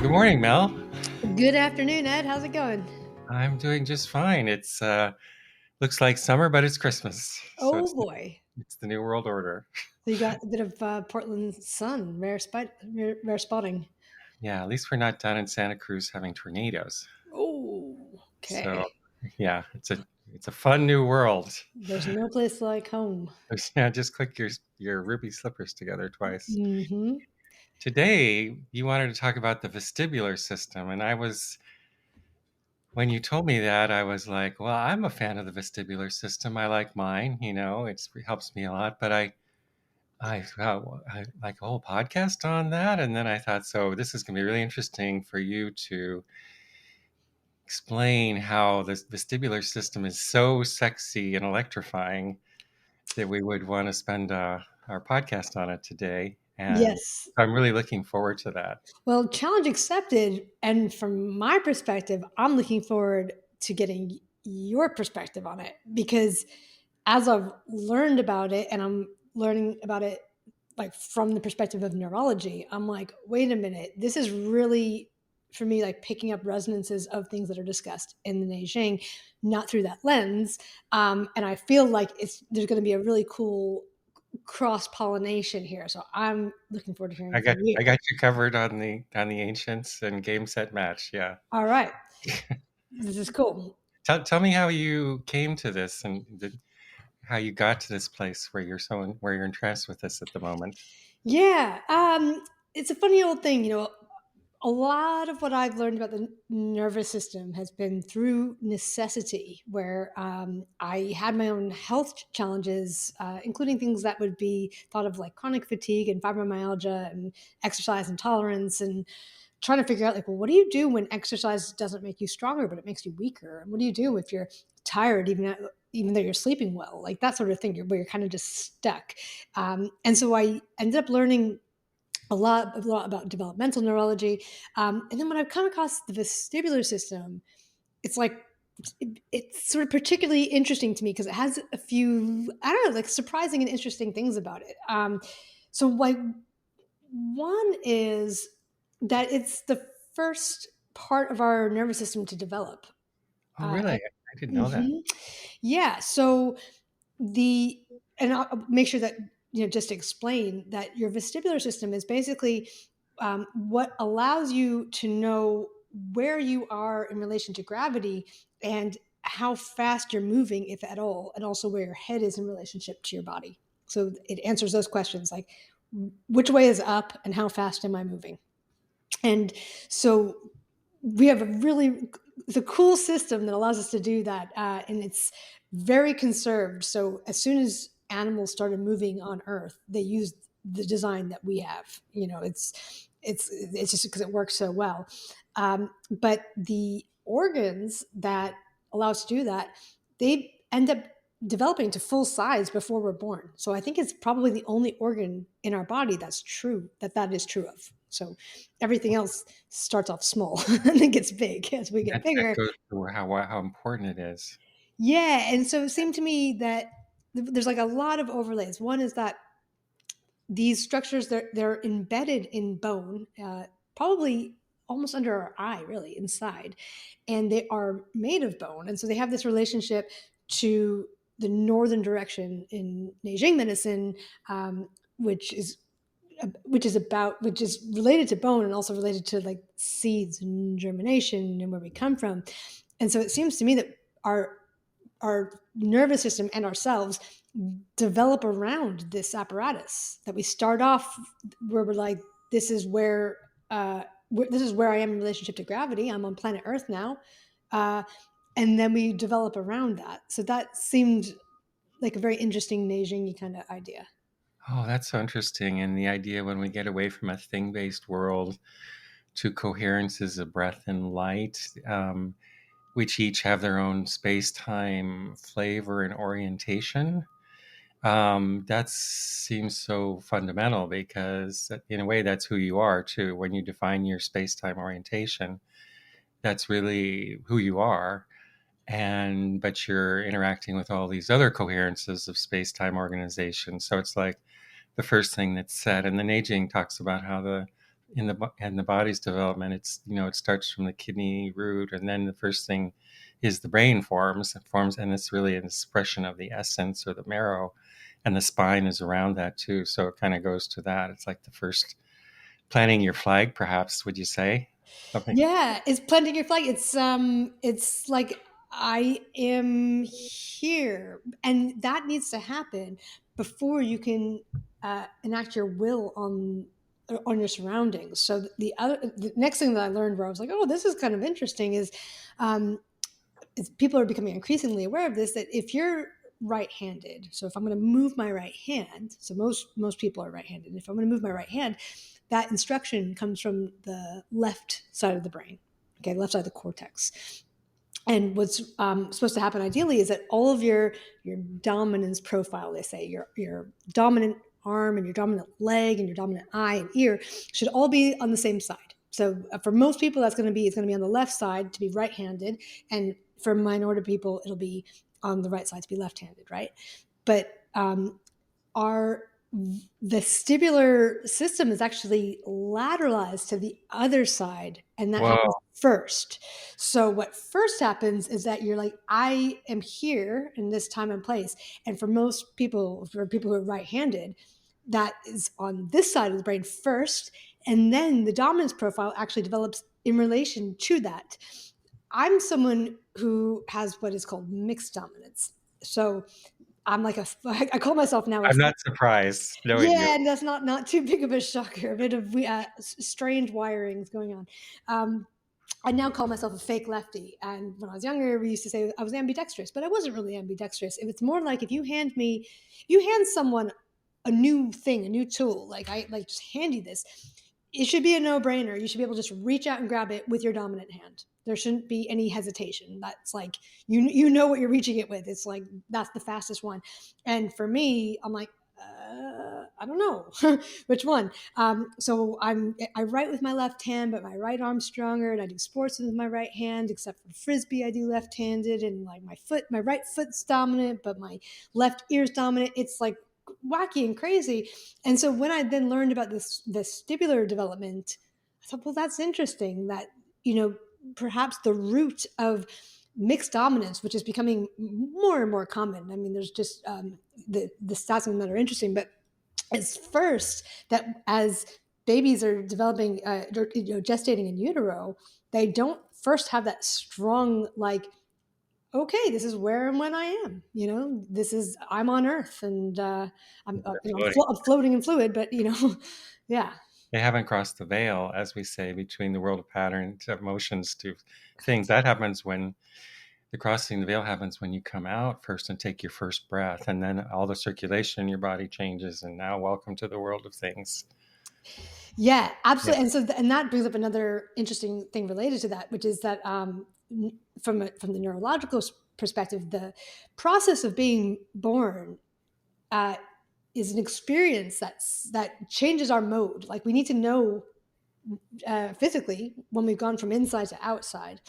Good morning, Mel. Good afternoon, Ed. How's it going? I'm doing just fine. It's looks like summer, but it's Christmas, so Oh it's boy. it's the New World Order. So you got a bit of Portland sun, rare spotting. Yeah, at least we're not down in Santa Cruz having tornadoes. Oh, So okay. yeah, it's a fun new world. There's no place like home. Yeah, just click your ruby slippers together twice. Mm-hmm. Today, you wanted to talk about the vestibular system, and when you told me that, I was like, well, I'm a fan of the vestibular system. I like mine. It helps me a lot, but I like a whole podcast on that, and then I thought, so this is going to be really interesting for you to explain how this vestibular system is so sexy and electrifying that we would want to spend our podcast on it today. And Yes. I'm really looking forward to that. Well, challenge accepted. And from my perspective, I'm looking forward to getting your perspective on it because as I've learned about it and I'm learning about it like from the perspective of neurology, I'm like, wait a minute, this is really for me like picking up resonances of things that are discussed in the Neijing, not through that lens. And I feel like there's going to be a really cool cross pollination here. So I'm looking forward to hearing I from got you. I got you covered on the ancients and game set match. Yeah. All right, this is cool. Tell me how you came to this and how you got to this place where you're entranced with this at the moment. Yeah, it's a funny old thing, a lot of what I've learned about the nervous system has been through necessity, where I had my own health challenges, including things that would be thought of like chronic fatigue and fibromyalgia and exercise intolerance, and trying to figure out like, well, what do you do when exercise doesn't make you stronger, but it makes you weaker? And what do you do if you're tired, even though you're sleeping well, like that sort of thing, where you're kind of just stuck. And so I ended up learning a lot about developmental neurology. And then when I've come across the vestibular system, it's like it's sort of particularly interesting to me because it has a few, I don't know, like surprising and interesting things about it. So like one is that it's the first part of our nervous system to develop. Oh, really? And I didn't know that. mhm. Yeah. So the and I'll make sure that just to explain that your vestibular system is basically what allows you to know where you are in relation to gravity and how fast you're moving, if at all, and also where your head is in relationship to your body. So it answers those questions like which way is up and how fast am I moving? And so we have a really the cool system that allows us to do that, and it's very conserved. So as soon as animals started moving on Earth, they used the design that we have. It's just because it works so well. But the organs that allow us to do that, they end up developing to full size before we're born. So I think it's probably the only organ in our body that's true that is true of. So everything else starts off small and then gets big as we get That bigger. goes to how important it is. Yeah, and so it seemed to me that there's like a lot of overlays. One is that these structures they're embedded in bone, probably almost under our eye, really inside, and they are made of bone, and so they have this relationship to the northern direction in Neijing medicine, which is which is related to bone and also related to like seeds and germination and where we come from. And so it seems to me that our nervous system and ourselves develop around this apparatus that we start off where we're like, this is where this is where I am in relationship to gravity. I'm on planet Earth now. Uh, and then we develop around that. So that seemed like a very interesting Neijing kind of idea. Oh, that's so interesting. And the idea when we get away from a thing-based world to coherences of breath and light, which each have their own space-time flavor and orientation. That seems so fundamental because, in a way, that's who you are too. When you define your space-time orientation, that's really who you are. And but you're interacting with all these other coherences of space-time organization. So it's like the first thing that's said. And the Neijing talks about how in the body's development, it's, it starts from the kidney root, and then the first thing is the brain forms, and it's really an expression of the essence or the marrow, and the spine is around that too. So it kind of goes to that. It's like the first planting your flag, perhaps. Would you say something? Yeah, it's planting your flag. It's like I am here, and that needs to happen before you can enact your will on your surroundings. So the next thing that I learned, where I was like, oh, this is kind of interesting, um, is people are becoming increasingly aware of this. That if you're right-handed, so if I'm going to move my right hand, so most people are right-handed. If I'm going to move my right hand, that instruction comes from the left side of the brain, okay, left side of the cortex. And what's supposed to happen ideally is that all of your dominance profile, they say your dominant arm and your dominant leg and your dominant eye and ear should all be on the same side. So for most people, it's going to be on the left side to be right-handed, and for minority people, it'll be on the right side to be left-handed, right? But our vestibular system is actually lateralized to the other side, and that happens Whoa. first. So what first happens is that you're like, I am here in this time and place. And for most people, for people who are right-handed, that is on this side of the brain first, and then the dominance profile actually develops in relation to that. I'm someone who has what is called mixed dominance. So I'm like I call myself now a I'm not surprised knowing you. yeah, and that's not too big of a shocker. A bit of strange wirings going on. Um, I now call myself a fake lefty. And when I was younger, we used to say I was ambidextrous, but I wasn't really ambidextrous. It's more like if you hand someone a new thing, a new tool, like I like just hand you this, it should be a no brainer. You should be able to just reach out and grab it with your dominant hand. There shouldn't be any hesitation. That's like you know what you're reaching it with. It's like that's the fastest one. And for me, I'm like, I don't know which one. I write with my left hand, but my right arm's stronger, and I do sports with my right hand. Except for frisbee, I do left-handed, and like my right foot's dominant, but my left ear's dominant. It's like wacky and crazy. And so when I then learned about this vestibular development, I thought, well, that's interesting. That you know perhaps the root of mixed dominance, which is becoming more and more common. I mean, there's just the stats that are interesting, but it's first that as babies are developing, gestating in utero, they don't first have that strong like, okay, this is where and when I am. This is I'm on Earth, and They're floating. I'm floating in fluid, but yeah. They haven't crossed the veil, as we say, between the world of patterns, of motions to things. That happens when the crossing the veil happens when you come out first and take your first breath, and then all the circulation in your body changes, and now welcome to the world of things. Yeah, Yeah. absolutely. And and that brings up another interesting thing related to that, which is that from the neurological perspective, the process of being born uh, is an experience that changes our mode. Like we need to know physically when we've gone from inside to outside,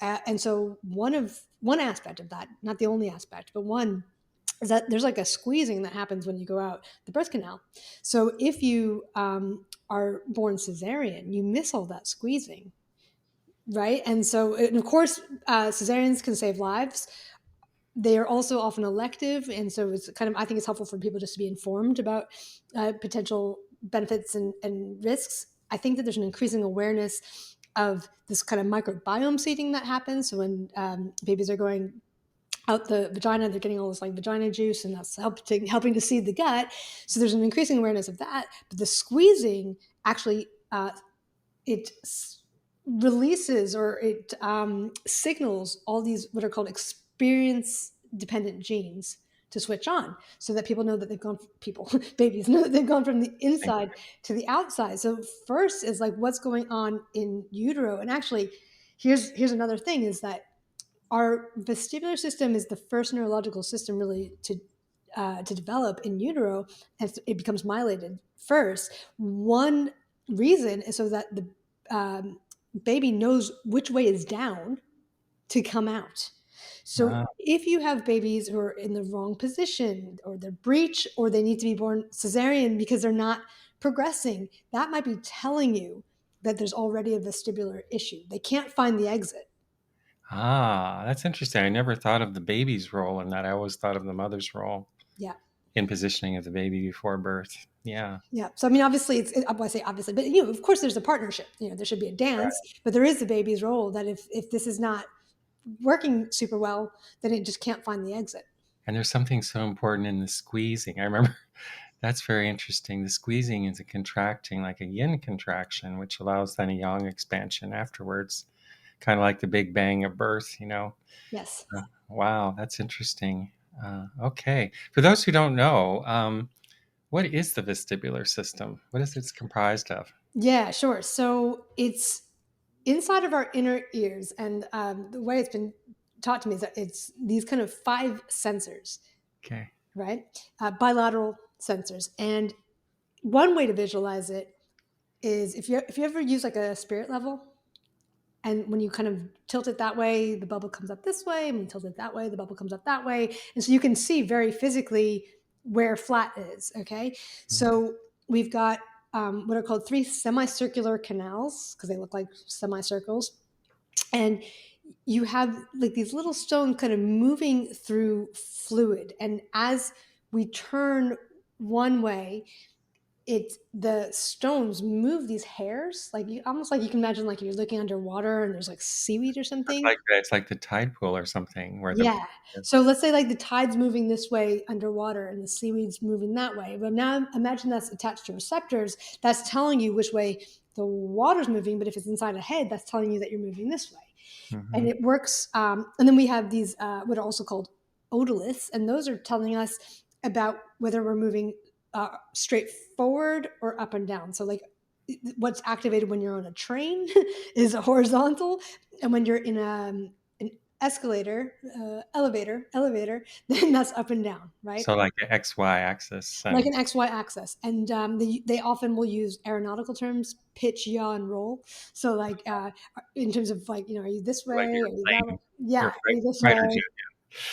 and so one aspect of that, not the only aspect, but one is that there's like a squeezing that happens when you go out the birth canal. So if you are born cesarean, you miss all that squeezing, right? And of course, cesareans can save lives. They are also often elective, and so it's kind of I think it's helpful for people just to be informed about potential benefits and risks. I think that there's an increasing awareness of this kind of microbiome seeding that happens. So when babies are going out the vagina, they're getting all this like vagina juice, and that's helping to seed the gut. So there's an increasing awareness of that. But the squeezing actually it releases or it signals all these what are called experience dependent genes to switch on, so that people know that they've gone people babies know that they've gone from the Interesting. inside to the outside. So first is like what's going on in utero. And actually here's another thing is that our vestibular system is the first neurological system really to develop in utero, and it becomes myelated first. One reason is so that the baby knows which way is down to come out. So Ah, if you have babies who are in the wrong position, or they're breech, or they need to be born cesarean because they're not progressing, that might be telling you that there's already a vestibular issue. They can't find the exit. Ah, that's interesting. I never thought of the baby's role in that. I always thought of the mother's role Yeah. in positioning of the baby before birth. Yeah. Yeah. So I mean, obviously, I say obviously, but of course, there's a partnership. There should be a dance, Right. but there is the baby's role. That if this is not working super well, then it just can't find the exit. And there's something so important in the squeezing. I remember that's very interesting. The squeezing is a contracting, like a yin contraction, which allows then a yang expansion afterwards, kind of like the big bang of birth. Yes. Wow, that's interesting. Okay. For those who don't know, what is the vestibular system? What is it comprised of? Yeah. Sure. So it's inside of our inner ears, and the way it's been taught to me is that it's these kind of five sensors, Okay. right? Bilateral sensors, and one way to visualize it is if you ever use like a spirit level. And when you kind of tilt it that way, the bubble comes up this way. And when you tilt it that way, the bubble comes up that way. And so you can see very physically where flat is. Okay. Mhm. So we've got what are called three semicircular canals because they look like semicircles. And you have like these little stones kind of moving through fluid. And as we turn one way, the stones move these hairs like you almost like you can imagine like you're looking underwater and there's like seaweed or something. It's like the tide pool or something where the Yeah. So let's say like the tide's moving this way underwater and the seaweed's moving that way. But now imagine that's attached to receptors. That's telling you which way the water's moving. But if it's inside a head, that's telling you that you're moving this way. And Mhm. it works. And then we have these what are also called otoliths, and those are telling us about whether we're moving straight forward or up and down. So like what's activated when you're on a train is horizontal, and when you're in an escalator, elevator, then that's up and down, right? So like the XY axis Like and an XY axis. And they often will use aeronautical terms, pitch, yaw, and roll. So like in terms of like, are you this way? like Are your you that way? plane, Yeah. your Are you this fighter way? jet.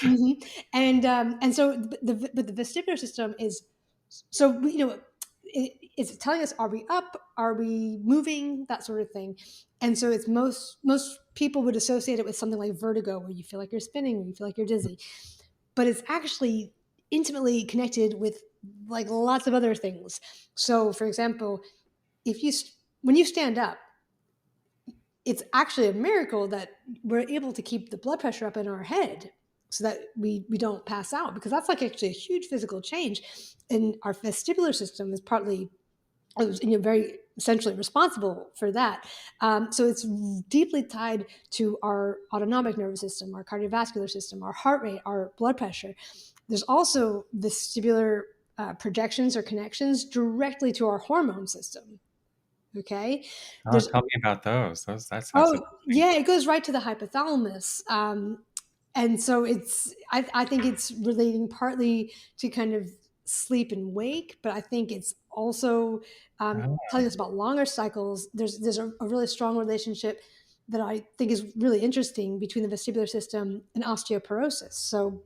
hmm and so the vestibular system is so it's telling us, are we up, are we moving, that sort of thing. And so it's most people would associate it with something like vertigo, where you feel like you're spinning, or you feel like you're dizzy, but it's actually intimately connected with like lots of other things. So for example, if you when you stand up, it's actually a miracle that we're able to keep the blood pressure up in our head so that we don't pass out, because that's like actually a huge physical change. And our vestibular system is partly very essentially responsible for that. So it's deeply tied to our autonomic nervous system, our cardiovascular system, our heart rate, our blood pressure. There's also vestibular projections or connections directly to our hormone system. Okay. Oh, There's tell me about those. That sounds Oh, interesting. yeah, it goes right to the hypothalamus. And so I think it's relating partly to kind of sleep and wake, but I think it's also Oh, telling us about longer cycles. There's a really strong relationship that I think is really interesting between the vestibular system and osteoporosis. So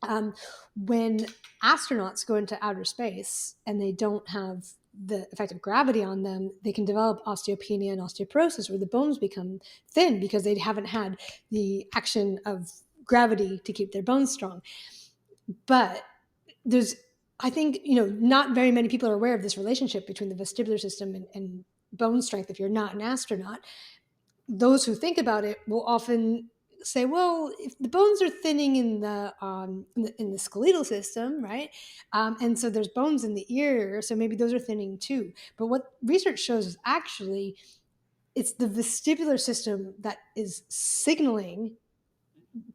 um, when astronauts go into outer space and they don't have the effect of gravity on them, they can develop osteopenia and osteoporosis, where the bones become thin because they haven't had the action of gravity to keep their bones strong. But there's, I think, not very many people are aware of this relationship between the vestibular system and bone strength if you're not an astronaut. Those who think about it will often say, well, if the bones are thinning in the skeletal system, right? And so there's bones in the ear, so maybe those are thinning too. But what research shows is actually it's the vestibular system that is signaling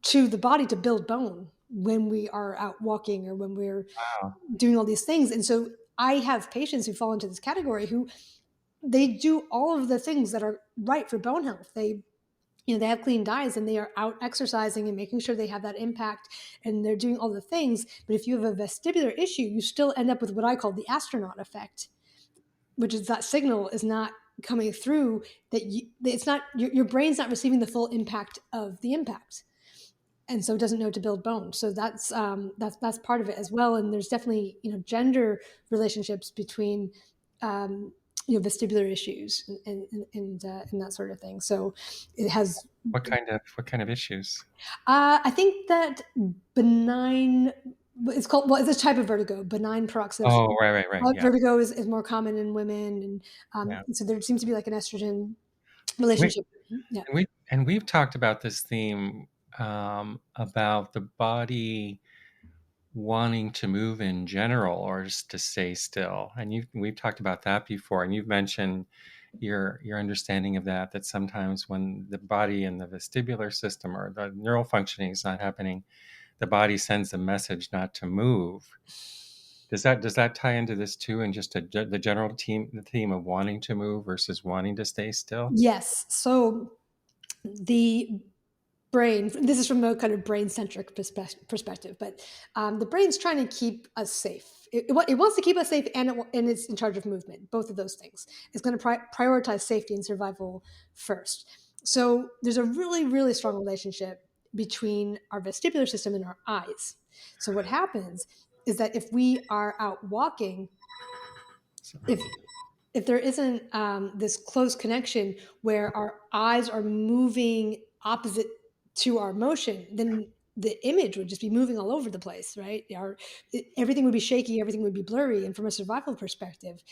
to the body to build bone when we are out walking or when we're wow. doing all these things. And so I have patients who fall into this category who they do all of the things that are right for bone health. They have clean diets and they are out exercising and making sure they have that impact, and they're doing all the things. But if you have a vestibular issue, you still end up with what I call the astronaut effect, which is that signal is not coming through, it's not your brain's not receiving the full impact of the impact, and so it doesn't know to build bone. So that's part of it as well. And there's definitely gender relationships between um, vestibular issues and that sort of thing. So it has. What kind of issues? I think that benign. It's called, well, it's a type of vertigo, benign paroxysmal. Oh, right, right, right. Yeah, Vertigo is more common in women, and yeah. so there seems to be like an estrogen We relationship. Yeah. we've talked about this theme, about the body wanting to move in general or just to stay still. And we've talked about that before, and you've mentioned your understanding of that, that sometimes when the body and the vestibular system or the neural functioning is not happening, the body sends a message not to move. Does that tie into this too, and just the general theme of wanting to move versus wanting to stay still? Yes. So the brain, this is from a kind of brain centric perspective, but the brain's trying to keep us safe. It wants to keep us safe, and it's in charge of movement. Both of those things. It's going to prioritize safety and survival first. So there's a really, really strong relationship between our vestibular system and our eyes. So what happens is that if we are out walking, So- if if there isn't this close connection where our eyes are moving opposite to our motion, then the image would just be moving all over the place, right? Everything would be shaky, everything would be blurry. And from a survival perspective,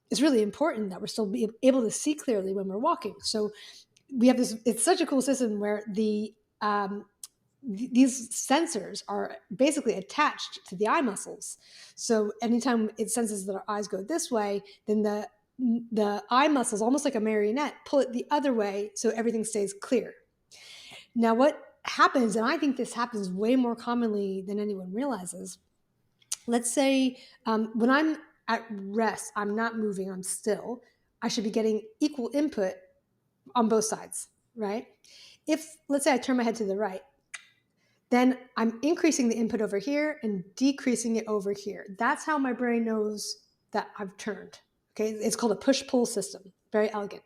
it's really important that we're still be able to see clearly when we're walking. So we have this, it's such a cool system where um, these sensors are basically attached to the eye muscles. So anytime it senses that our eyes go this way, then the eye muscles, almost like a marionette, pull it the other way so everything stays clear. Now, what happens, and I think this happens way more commonly than anyone realizes. Let's say when I'm at rest, I'm not moving, I'm still. I should be getting equal input on both sides, right? If, let's say, I turn my head to the right, then I'm increasing the input over here and decreasing it over here. That's how my brain knows that I've turned. Okay, it's called a push pull system. Very elegant.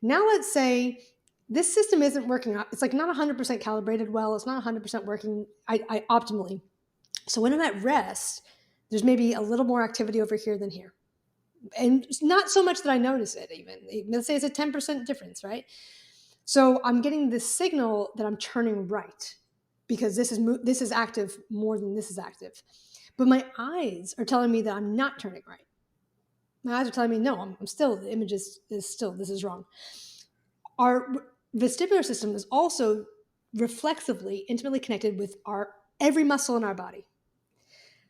Now let's say this system isn't working. It's like not 100% calibrated well. It's not 100% working optimally. So when I'm at rest, there's maybe a little more activity over here than here. And not so much that I notice it even. Let's say it's a 10% difference, right? So I'm getting this signal that I'm turning right because this is active more than this is active. But my eyes are telling me that I'm not turning right. My eyes are telling me no, I'm still, the image is still, this is wrong. Our vestibular system is also reflexively intimately connected with our every muscle in our body.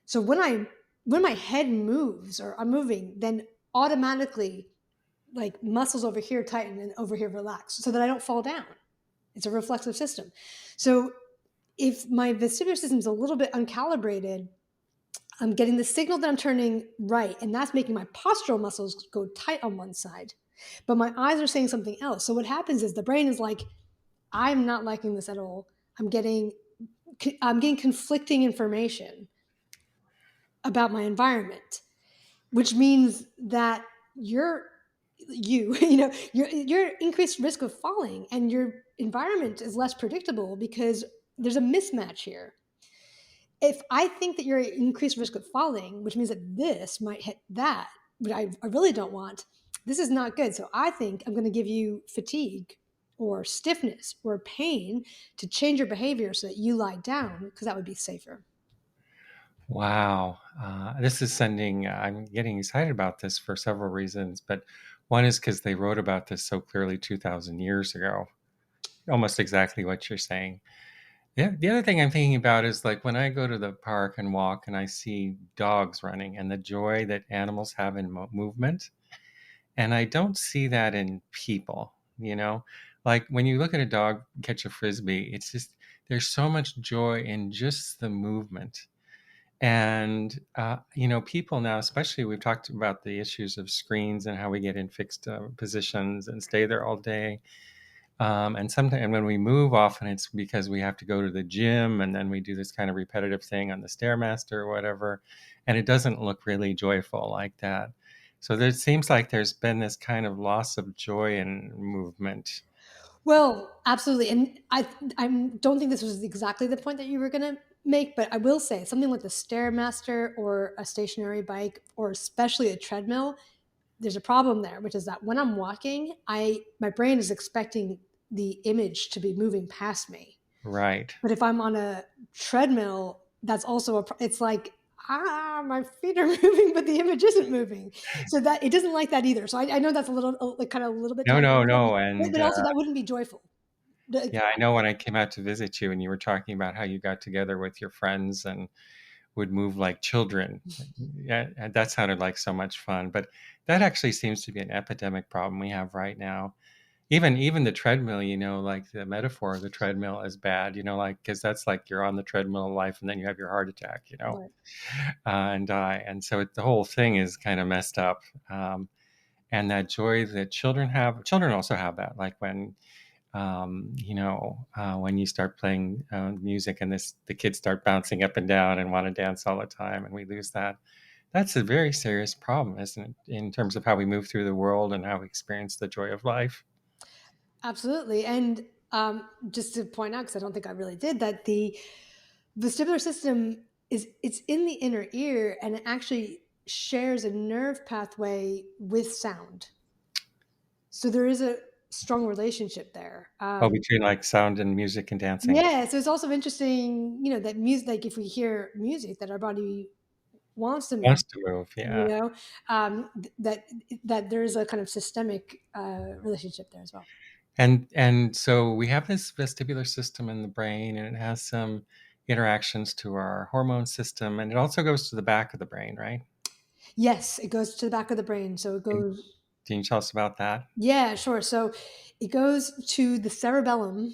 So when my head moves or I'm moving, then automatically like muscles over here tighten and over here relax so that I don't fall down. It's a reflexive system. So if my vestibular system is a little bit uncalibrated, I'm getting the signal that I'm turning right, and that's making my postural muscles go tight on one side. But my eyes are saying something else. So what happens is the brain is like, I'm not liking this at all. I'm getting conflicting information about my environment, which means that you're increased risk of falling, and your environment is less predictable because there's a mismatch here. If I think that you're at increased risk of falling, which means that this might hit that, but I really don't want, this is not good. So I think I'm going to give you fatigue or stiffness or pain to change your behavior so that you lie down because that would be safer. Wow. This is sending, I'm getting excited about this for several reasons, but one is because they wrote about this so clearly 2,000 years ago, almost exactly what you're saying. Yeah. The other thing I'm thinking about is like when I go to the park and walk and I see dogs running and the joy that animals have in movement. And I don't see that in people, you know? Like when you look at a dog catch a frisbee, it's just, there's so much joy in just the movement. And, people now, especially we've talked about the issues of screens and how we get in fixed positions and stay there all day. And sometimes when we move often, it's because we have to go to the gym and then we do this kind of repetitive thing on the Stairmaster or whatever. And it doesn't look really joyful like that. So there seems like there's been this kind of loss of joy in movement. Well, absolutely. And I don't think this was exactly the point that you were going to make, but I will say something like the Stairmaster or a stationary bike or especially a treadmill there's a problem there, which is that when I'm walking, I my brain is expecting the image to be moving past me. Right. But if I'm on a treadmill, that's also it's like, my feet are moving, but the image isn't moving. So that it doesn't like that either. So I know that's a little, like, kind of a little bit No, no, tangential, no, but also that wouldn't be joyful. yeah, I know when I came out to visit you and you were talking about how you got together with your friends and would move like children. Yeah, and that sounded like so much fun, but that actually seems to be an epidemic problem we have right now. Even the treadmill, like the metaphor of the treadmill is bad, like because that's like you're on the treadmill of life and then you have your heart attack, Right. and die, and so the whole thing is kind of messed up. And that joy that children also have that, like when you start playing music and the kids start bouncing up and down and want to dance all the time, and we lose that. That's a very serious problem, isn't it, in terms of how we move through the world and how we experience the joy of life? Absolutely. And just to point out, because I don't think I really did, that the vestibular system it's in the inner ear, and it actually shares a nerve pathway with sound. So there is a strong relationship there. Oh, between like sound and music and dancing. Yeah, so it's also interesting, that music, like if we hear music, that our body wants to move, Wants to move, you yeah. know, that there is a kind of systemic relationship there as well. And so we have this vestibular system in the brain, and it has some interactions to our hormone system, and it also goes to the back of the brain, right? Yes, it goes to the back of the brain. So it Can, goes, can you tell us about that? yeah, sure. So it goes to the cerebellum,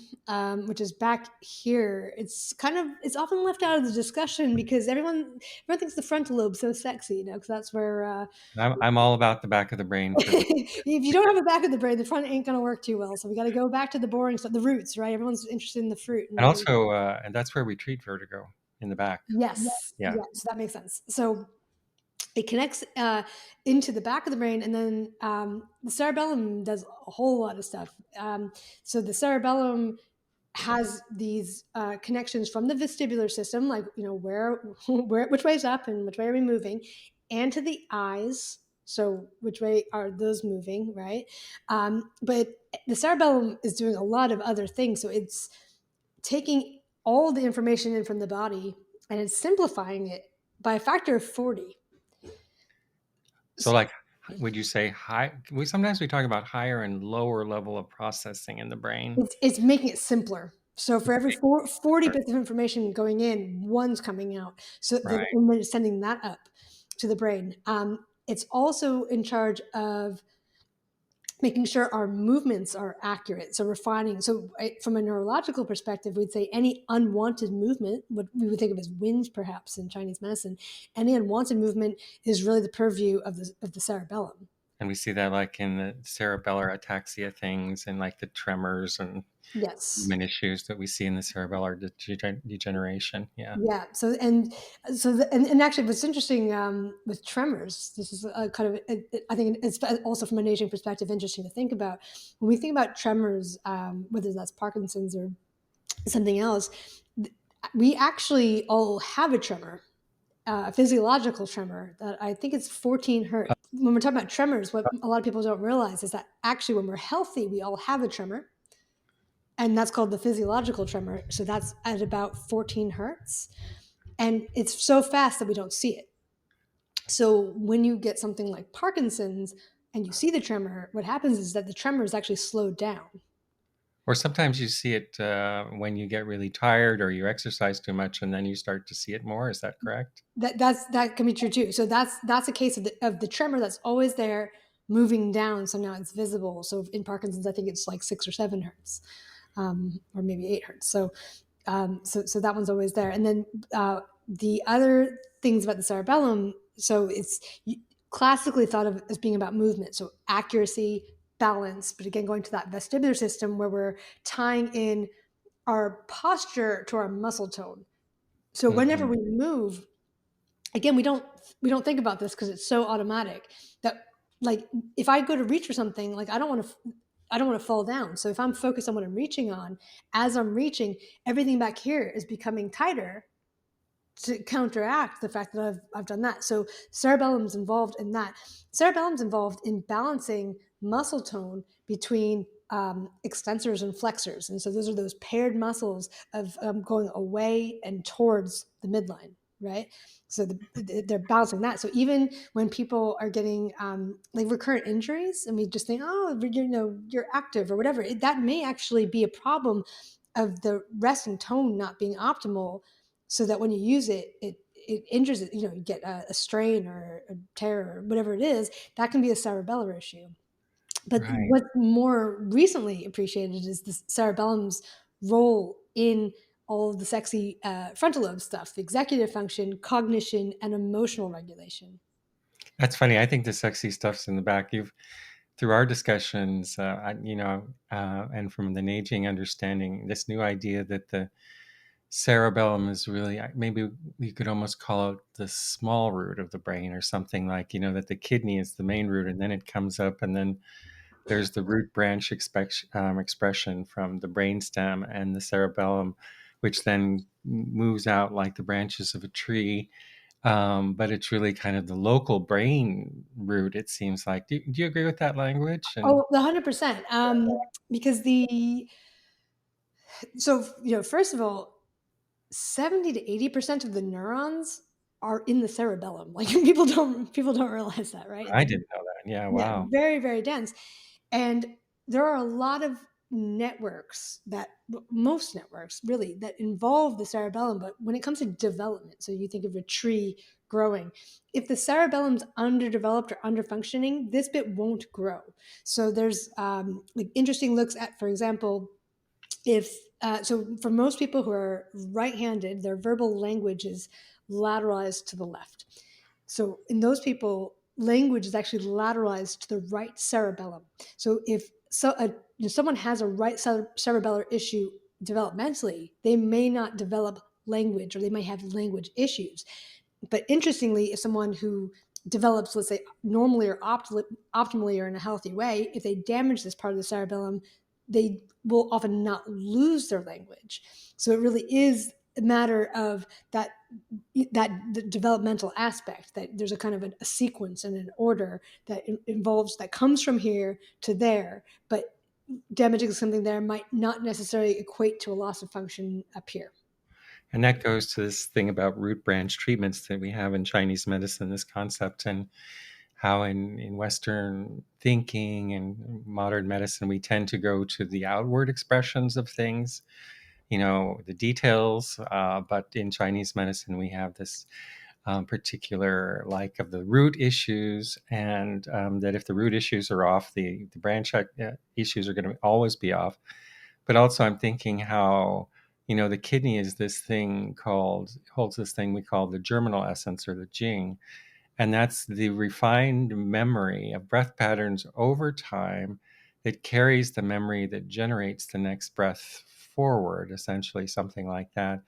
which is back here. It's often left out of the discussion because everyone thinks the frontal lobe's so sexy, because that's where. I'm all about the back of the brain for the. If you don't have a back of the brain, the front ain't going to work too well. So we got to go back to the boring stuff, the roots, right? Everyone's interested in the fruit, and And then also, and that's where we treat vertigo in the back. yes, Yeah. yes, that makes sense. So it connects into the back of the brain, and then the cerebellum does a whole lot of stuff. So the cerebellum has these connections from the vestibular system, like where which way is up and which way are we moving, and to the eyes. So which way are those moving, right? But the cerebellum is doing a lot of other things. So it's taking all the information in from the body and it's simplifying it by a factor of 40. So, like, would you say high? We talk about higher and lower level of processing in the brain. It's making it simpler. So for every 40 Right. bits of information going in, one's coming out. So Right. and then it's sending that up to the brain. It's also in charge of making sure our movements are accurate. So refining. So from a neurological perspective, we'd say any unwanted movement, what we would think of as wind, perhaps in Chinese medicine, any unwanted movement is really the purview of the cerebellum. And we see that like in the cerebellar ataxia things and like the tremors and Yes. movement issues that we see in the cerebellar degeneration. Yeah. Yeah. And actually, what's interesting with tremors, this is a kind of, I think it's also from an aging perspective interesting to think about. When we think about tremors, whether that's Parkinson's or something else, we actually all have a tremor, a physiological tremor that I think it's 14 hertz. When we're talking about tremors, what a lot of people don't realize is that actually, when we're healthy, we all have a tremor, and that's called the physiological tremor. So that's at about 14 hertz. And it's so fast that we don't see it. So when you get something like Parkinson's and you see the tremor, what happens is that the tremor is actually slowed down. Or sometimes you see it when you get really tired or you exercise too much, and then you start to see it more. Is that correct? That can be true too. So that's a case of the tremor that's always there, moving down. So now it's visible. So in Parkinson's, I think it's like 6 or 7 hertz, or maybe 8 hertz. So that one's always there. And then the other things about the cerebellum, so it's classically thought of as being about movement, so accuracy, balance. But again, going to that vestibular system where we're tying in our posture to our muscle tone. So whenever Hmm. we move, again, we don't think about this because it's so automatic that, like, if I go to reach for something, like, I don't want to fall down. So if I'm focused on what I'm reaching on, as I'm reaching, everything back here is becoming tighter, to counteract the fact that I've done that. So cerebellum's involved in that. Cerebellum's involved in balancing muscle tone between extensors and flexors, and so those are those paired muscles of going away and towards the midline, right? So they're balancing that. So even when people are getting like recurrent injuries, and we just think, oh, you're active or whatever, that may actually be a problem of the resting tone not being optimal, so that when you use it, it injures it. You get a strain or a tear or whatever it is. That can be a cerebellar issue. But Right. what's more recently appreciated is the cerebellum's role in all of the sexy frontal lobe stuff, the executive function, cognition, and emotional regulation. That's funny. I think the sexy stuff's in the back. You've through our discussions, and from the aging understanding, this new idea that the cerebellum is really maybe we could almost call it the small root of the brain or something like that the kidney is the main root and then it comes up and then there's the root branch expression from the brainstem and the cerebellum, which then moves out like the branches of a tree. But it's really kind of the local brain root, it seems like. Do you agree with that language? And Oh, 100%. Because first of all, 70 to 80% of the neurons are in the cerebellum. Like people don't realize that, right? I didn't know that. Yeah, Yeah, wow. very, very dense. And there are a lot of networks most networks really that involve the cerebellum, but when it comes to development, so you think of a tree growing, if the cerebellum's underdeveloped or underfunctioning, this bit won't grow. So there's like interesting looks at, for example, if so for most people who are right-handed, their verbal language is lateralized to the left. So in those people, language is actually lateralized to the right cerebellum. So if someone has a right cerebellar issue developmentally, they may not develop language, or they might have language issues. But interestingly, if someone who develops, let's say, normally or optimally or in a healthy way, if they damage this part of the cerebellum, they will often not lose their language. So it really is a matter of that the developmental aspect, that there's a kind of a sequence and an order that involves, that comes from here to there, but damaging something there might not necessarily equate to a loss of function up here. And that goes to this thing about root branch treatments that we have in Chinese medicine, this concept, and how in Western thinking and modern medicine, we tend to go to the outward expressions of things, the details. But in Chinese medicine, we have this particular like of the root issues, and that if the root issues are off, the branch issues are going to always be off. But also, I'm thinking how the kidney is this thing called holds this thing we call the germinal essence or the jing, and that's the refined memory of breath patterns over time that carries the memory that generates the next breath forward, essentially something like that.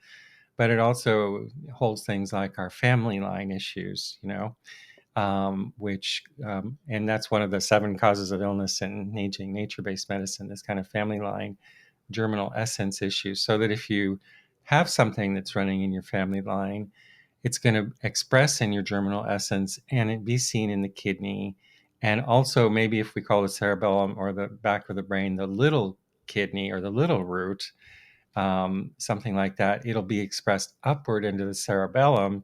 But it also holds things like our family line issues, and that's one of the 7 causes of illness in aging nature-based medicine, this kind of family line germinal essence issues. So that if you have something that's running in your family line, it's going to express in your germinal essence and it be seen in the kidney. And also, maybe if we call the cerebellum or the back of the brain the little kidney or the little root, something like that, it'll be expressed upward into the cerebellum,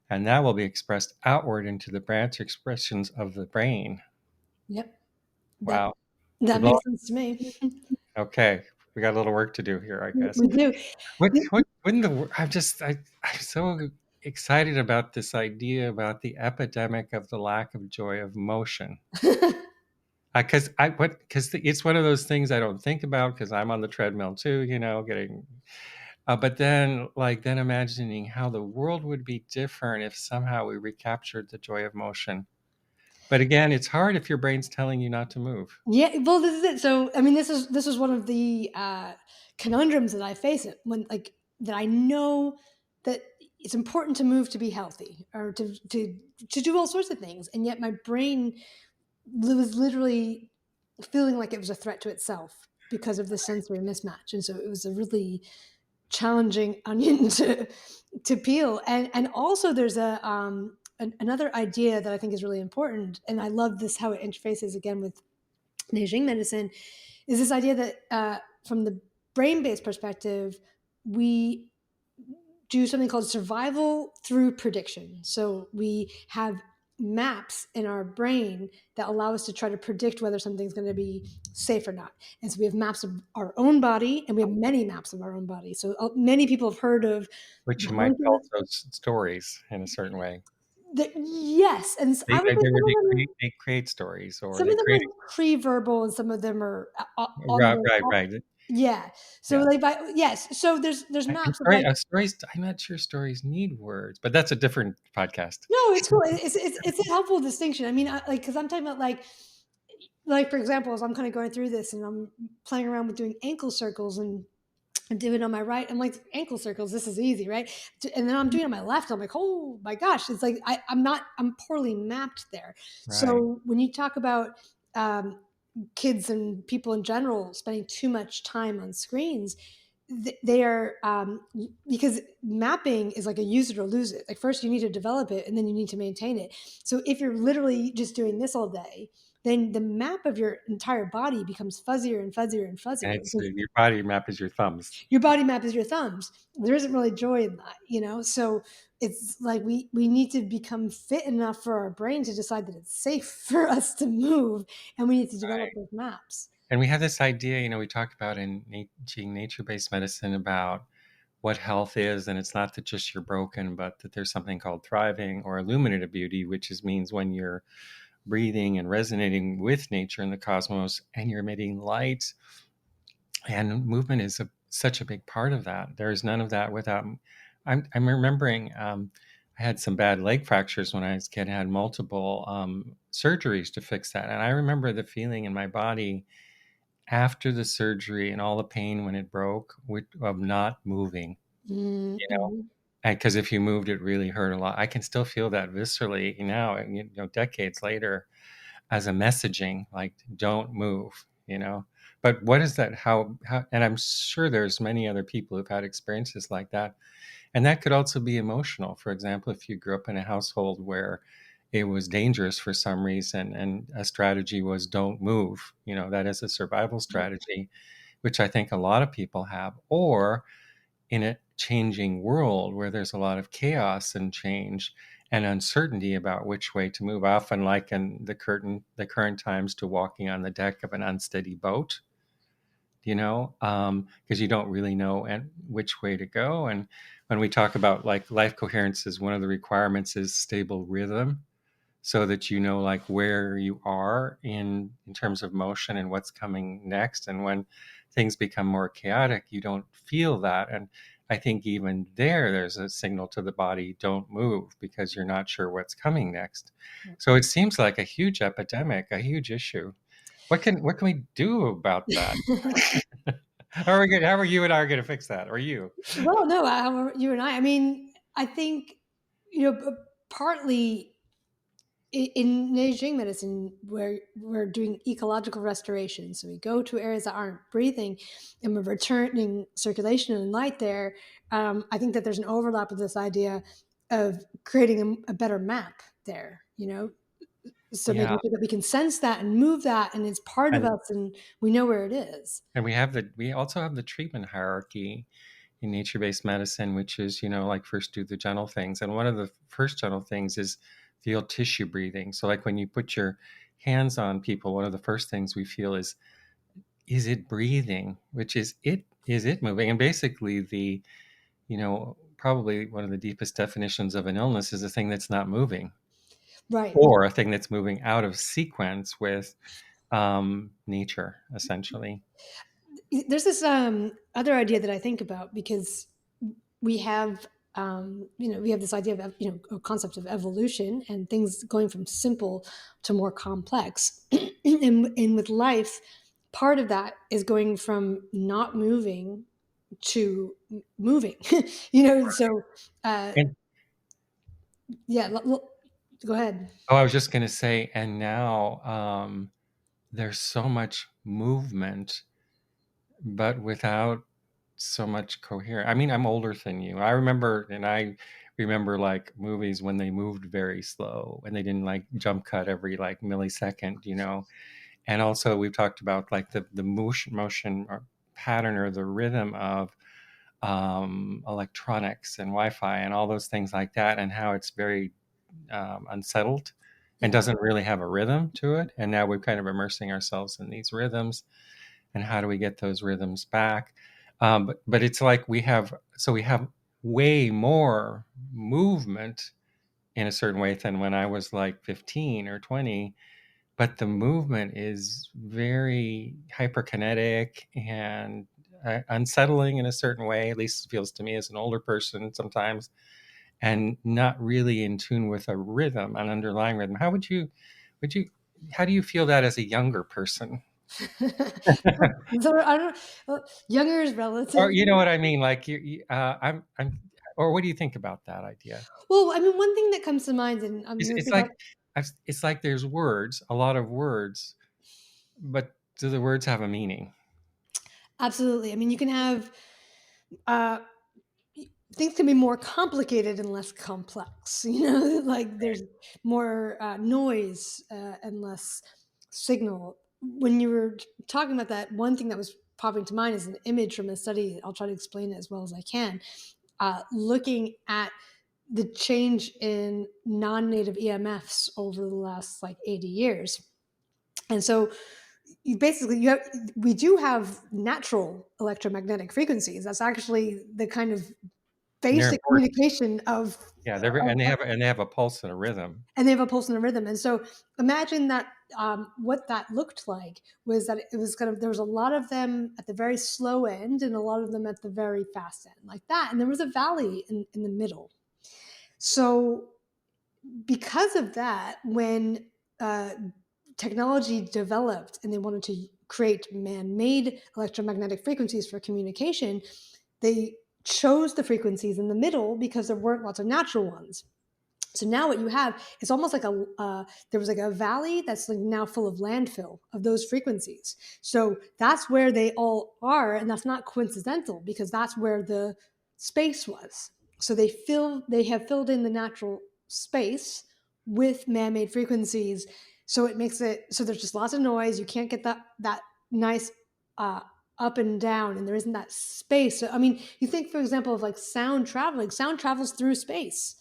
and that will be expressed outward into the branch expressions of the brain. Yep, that Wow. We that blow. makes sense to me. Okay. We got a little work to do here, I guess. We do. What wouldn't I'm so excited about this idea about the epidemic of the lack of joy of motion. Because it's one of those things I don't think about because I'm on the treadmill too, getting. But then imagining how the world would be different if somehow we recaptured the joy of motion. But again, it's hard if your brain's telling you not to move. Yeah, well, this is it. So, I mean, this is one of the conundrums that I face, it when, like, that I know that it's important to move to be healthy, or to do all sorts of things, and yet my brain was literally feeling like it was a threat to itself because of the sensory mismatch, and so it was a really challenging onion to peel. And also there's another idea that I think is really important, and I love this how it interfaces again with Neijing medicine, is this idea that from the brain-based perspective, we do something called survival through prediction. So we have maps in our brain that allow us to try to predict whether something's going to be safe or not. And so we have maps of our own body, and we have many maps of our own body. So many people have heard of which the you might homunculus. also stories in a certain way. Yes, and They I would they, say they, some of they them, create they create stories, or some they of them create. are pre-verbal, and some of them are on Right, the right, right. yeah. So Yeah. like, yes. So there's And maps of like, stories. I'm not sure stories need words, but that's a different podcast. no, it's cool. It's a helpful distinction. I mean, like, because I'm talking about like for example, as I'm kind of going through this and I'm playing around with doing ankle circles and I'm doing it on my right. I'm like, ankle circles, this is easy, right? And then I'm doing it on my left. I'm like, oh my gosh, it's like I'm poorly mapped there. Right. So when you talk about kids and people in general spending too much time on screens, they are because mapping is like a use it or lose it. Like first you need to develop it and then you need to maintain it. So if you're literally just doing this all day, then the map of your entire body becomes fuzzier and fuzzier and And fuzzier it's because your body map is your thumbs. your body map is your thumbs. There isn't really joy in that, you know? So it's like we need to become fit enough for our brain to decide that it's safe for us to move, and we need to develop those maps. And we have this idea, we talk about in nature-based medicine about what health is, and it's not that just you're broken, but that there's something called thriving or illuminative beauty, which means when you're breathing and resonating with nature and the cosmos, and you're emitting light, and movement is such a big part of that. There's none of that without. I'm remembering I had some bad leg fractures when I was a kid. I had multiple surgeries to fix that, and I remember the feeling in my body after the surgery and all the pain when it broke of not moving, you know. Mm-hmm. And because if you moved, it really hurt a lot. I can still feel that viscerally now, decades later, as a messaging, like don't move, But what is that? How? And I'm sure there's many other people who've had experiences like that, and that could also be emotional. For example, if you grew up in a household where it was dangerous for some reason, and a strategy was don't move, that is a survival strategy, which I think a lot of people have, or in a changing world where there's a lot of chaos and change and uncertainty about which way to move. I often liken the current times to walking on the deck of an unsteady boat, because you don't really know which way to go. And when we talk about like life coherence, is one of the requirements is stable rhythm, so that you know like where you are in terms of motion and what's coming next. And when things become more chaotic, you don't feel that. And I think even there's a signal to the body, don't move, because you're not sure what's coming next. So it seems like a huge epidemic, a huge issue. What can we do about that? How are you and I are going to fix that, or you? Well, no, you and I. I mean, I think partly in Neijing medicine, where we're doing ecological restoration. So we go to areas that aren't breathing, and we're returning circulation and light there. I think that there's an overlap with this idea of creating a better map there. So Yeah. making sure that we can sense that and move that, and it's part of and us, and we know where it is. and we also have the treatment hierarchy in nature-based medicine, which is, like first do the gentle things. And one of the first gentle things is feel tissue breathing. So like when you put your hands on people, one of the first things we feel is it breathing? Which is it moving? And basically probably one of the deepest definitions of an illness is a thing that's not moving, Right. or a thing that's moving out of sequence with nature, essentially. There's this other idea that I think about because we have we have this idea of a concept of evolution and things going from simple to more complex, and with life, part of that is going from not moving to moving. So uh, And yeah, go ahead. oh, I was just going to say, and now there's so much movement, but without so much coherent. I mean, I'm older than you. I remember like movies when they moved very slow and they didn't like jump cut every like millisecond, you know. And also we've talked about like the motion or pattern or the rhythm of electronics and Wi-Fi and all those things like that, and how it's very unsettled and Yeah. doesn't really have a rhythm to it. And now we're kind of immersing ourselves in these rhythms, and how do we get those rhythms back? But it's like we have way more movement in a certain way than when I was like 15 or 20. But the movement is very hyperkinetic and unsettling in a certain way. At least it feels to me as an older person sometimes, and not really in tune with a rhythm, an underlying rhythm. Would you, how do you feel that as a younger person? So I don't. Younger is Or relative. you know what I mean? Like I'm, or what do you think about that idea? Well, I mean, one thing that comes to mind, and I'm going to It's speak on. like it's like there's words, a lot of words, but do the words have a meaning? Absolutely. I mean, you can have uh, things can be more complicated and less complex. Like there's more noise and less signal. When you were talking about that, one thing that was popping to mind is an image from a study. I'll try to explain it as well as I can. Looking at the change in non-native EMFs over the last like 80 years. And so you have we do have natural electromagnetic frequencies. That's actually the kind of And they're basic important. communication of, Yeah, and they have a pulse and a rhythm. and they have a pulse and a rhythm. And so imagine that what that looked like was that it was kind of there was a lot of them at the very slow end and a lot of them at the very fast end, like that. And there was a valley in the middle. So because of that, when uh, technology developed and they wanted to create man-made electromagnetic frequencies for communication, they chose the frequencies in the middle because there weren't lots of natural ones. So now what you have is almost like a there was like a valley that's like now full of landfill of those frequencies. So that's where they all are, and that's not coincidental because that's where the space was. So they have filled in the natural space with man-made frequencies. So it makes it so there's just lots of noise. You can't get that nice uh, up and down, and there isn't that space. So I mean, you think for example of like sound traveling. Sound travels through space,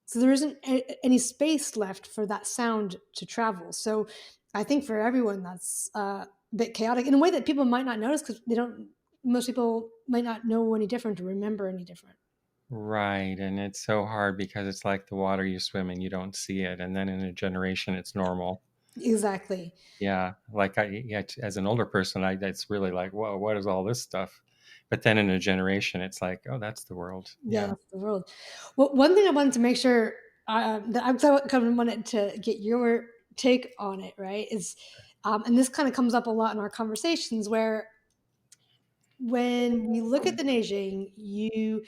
so there isn't any space left for that sound to travel. So I think for everyone that's a bit chaotic in a way that people might not notice because they don't. Most people might not know any different or remember any different. Right, and it's so hard because it's like the water you swim in, you don't see it, and then in a generation, it's normal. Exactly. Yeah, like yeah, as an older person, it's really like, whoa, what is all this stuff? But then in a generation, it's like, oh, that's the world. Yeah, Yeah. that's the world. Well, one thing I wanted to make sure that I kind of wanted to get your take on it, right? Is and this kind of comes up a lot in our conversations where when we look at the Neijing, you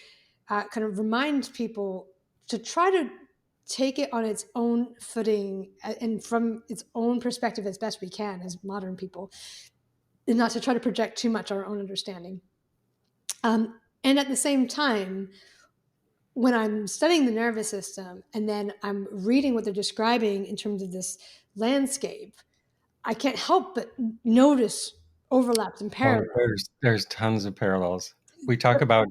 kind of remind people to try to take it on its own footing and from its own perspective as best we can as modern people, and not to try to project too much our own understanding. And at the same time, when I'm studying the nervous system and then I'm reading what they're describing in terms of this landscape, I can't help but notice overlaps and Oh, parallels. there's tons of parallels. We talk about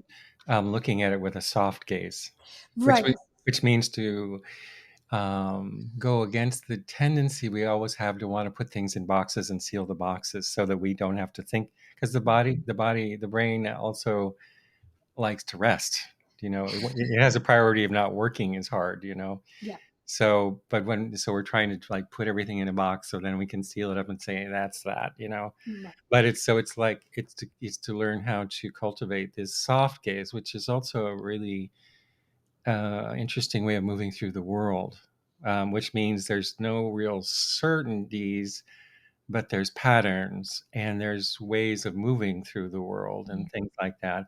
looking at it with a soft gaze, which Right. we, which means to go against the tendency we always have to want to put things in boxes and seal the boxes so that we don't have to think, because the brain also likes to rest. You know, it has a priority of not working as hard. You know, Yeah. so we're trying to like put everything in a box so then we can seal it up and say that's that. You know, Right. but it's like it's to learn how to cultivate this soft gaze, which is also a really interesting way of moving through the world, which means there's no real certainties, but there's patterns and there's ways of moving through the world and things like that.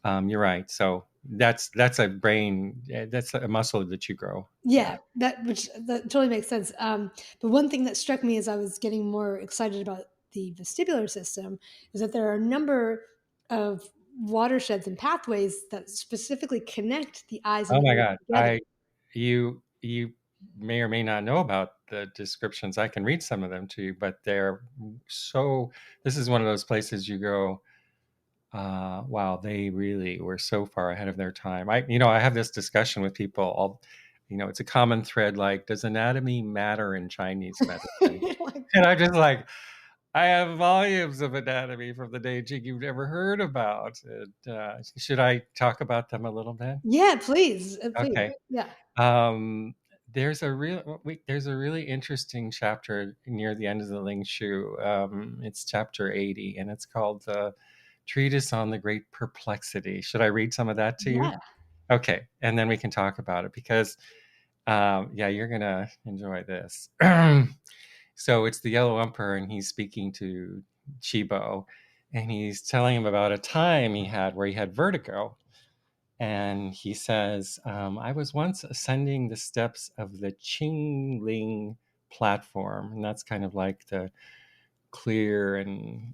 You're right. So that's a brain, that's a muscle that you grow. Yeah. Yeah, that totally makes sense. But one thing that struck me as I was getting more excited about the vestibular system is that there are a number of watersheds and pathways that specifically connect the eyes and Oh the my nose God. together. You may or may not know about the descriptions. I can read some of them to you, but they're so, this is one of those places you go, wow, they really were so far ahead of their time. I have this discussion with people all, it's a common thread, like, does anatomy matter in Chinese medicine? Like, And I'm just like, I have volumes of anatomy from the Beijing you've never heard about. And, should I talk about them a little bit? yeah, please, please. Okay. Yeah. Um, there's a really interesting chapter near the end of the Ling Shu. It's chapter 80, and it's called the Treatise on the Great Perplexity. Should I read some of that to you? Yeah. Okay, and then we can talk about it because, yeah, you're gonna enjoy this. So it's the Yellow Emperor, and he's speaking to Chibo, and he's telling him about a time he had where he had vertigo. And he says, I was once ascending the steps of the Qingling platform. And that's kind of like the clear and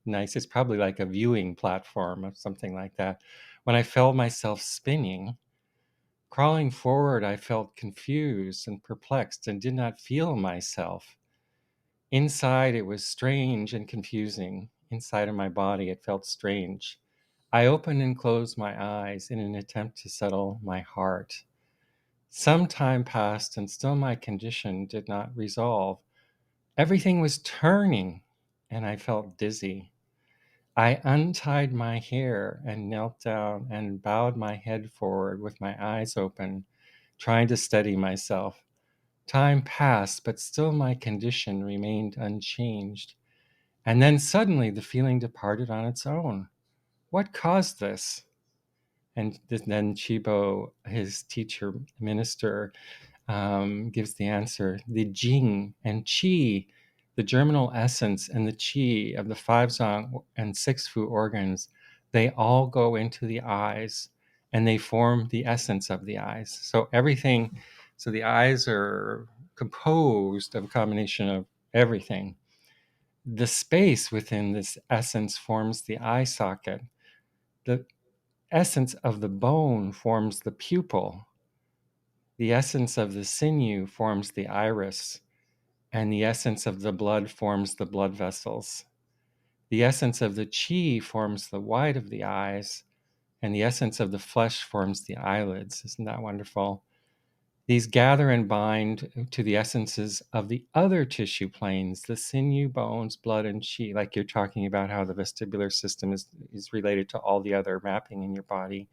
nice. It's probably like a viewing platform or something like that. When I felt myself spinning, crawling forward, I felt confused and perplexed and did not feel myself. Inside, it was strange and confusing. Inside of my body, it felt strange. I opened and closed my eyes in an attempt to settle my heart. Some time passed, and still my condition did not resolve. Everything was turning, and I felt dizzy. I untied my hair and knelt down and bowed my head forward with my eyes open, trying to steady myself. Time passed, but still my condition remained unchanged. And then suddenly the feeling departed on its own. What caused this? And then Chibo, his teacher minister, gives the answer. The Jing and Qi, the germinal essence and the Qi of the five Zong and six Fu organs, they all go into the eyes and they form the essence of the eyes. So everything, so the eyes are composed of a combination of everything. The space within this essence forms the eye socket. The essence of the bone forms the pupil. The essence of the sinew forms the iris, and the essence of the blood forms the blood vessels. The essence of the chi forms the white of the eyes, and the essence of the flesh forms the eyelids. Isn't that wonderful? These gather and bind to the essences of the other tissue planes, the sinew, bones, blood, and chi, like you're talking about how the vestibular system is related to all the other mapping in your body,